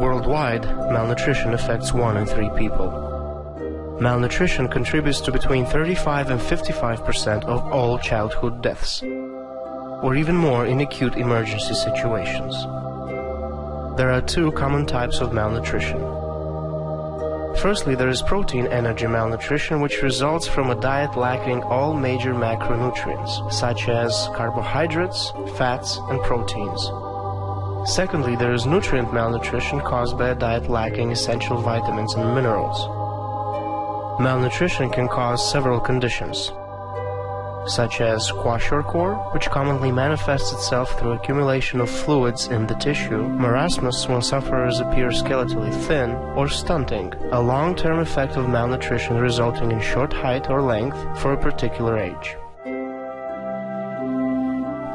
Worldwide, malnutrition affects 1 in 3 people. Malnutrition contributes to between 35 and 55% of all childhood deaths, or even more in acute emergency situations. There are 2 common types of malnutrition. Firstly, there is protein energy malnutrition, which results from a diet lacking all major macronutrients, such as carbohydrates, fats, and proteins. Secondly, there is nutrient malnutrition caused by a diet lacking essential vitamins and minerals. Malnutrition can cause several conditions, such as kwashiorkor, which commonly manifests itself through accumulation of fluids in the tissue, marasmus when sufferers appear skeletally thin, or stunting, a long-term effect of malnutrition resulting in short height or length for a particular age.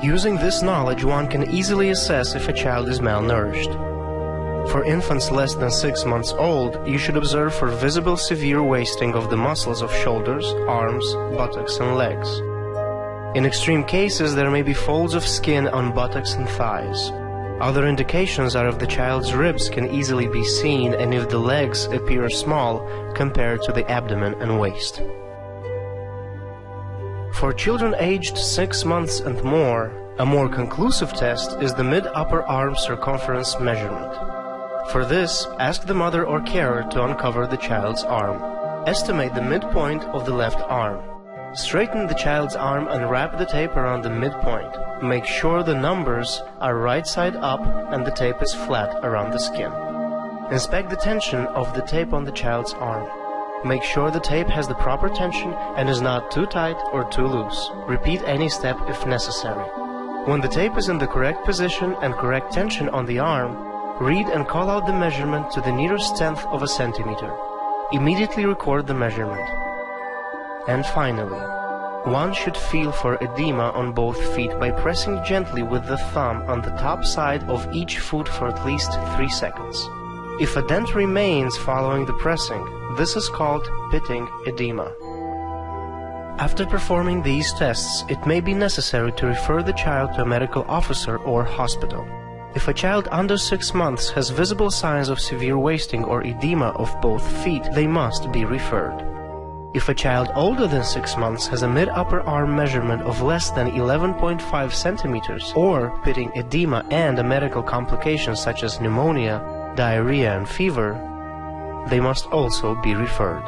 Using this knowledge, one can easily assess if a child is malnourished. For infants less than 6 months old, you should observe for visible severe wasting of the muscles of shoulders, arms, buttocks, and legs. In extreme cases, there may be folds of skin on buttocks and thighs. Other indications are if the child's ribs can easily be seen and if the legs appear small compared to the abdomen and waist. For children aged 6 months and more, a more conclusive test is the mid-upper arm circumference measurement. For this, ask the mother or carer to uncover the child's arm. Estimate the midpoint of the left arm. Straighten the child's arm and wrap the tape around the midpoint. Make sure the numbers are right side up and the tape is flat around the skin. Inspect the tension of the tape on the child's arm. Make sure the tape has the proper tension and is not too tight or too loose. Repeat any step if necessary. When the tape is in the correct position and correct tension on the arm, read and call out the measurement to the nearest tenth of a centimeter. Immediately record the measurement. And finally, one should feel for edema on both feet by pressing gently with the thumb on the top side of each foot for at least 3 seconds. If a dent remains following the pressing, this is called pitting edema. After performing these tests, it may be necessary to refer the child to a medical officer or hospital. If a child under 6 months has visible signs of severe wasting or edema of both feet, they must be referred. If a child older than 6 months has a mid-upper arm measurement of less than 11.5 centimeters or pitting edema and a medical complication such as pneumonia, diarrhea, and fever, they must also be referred.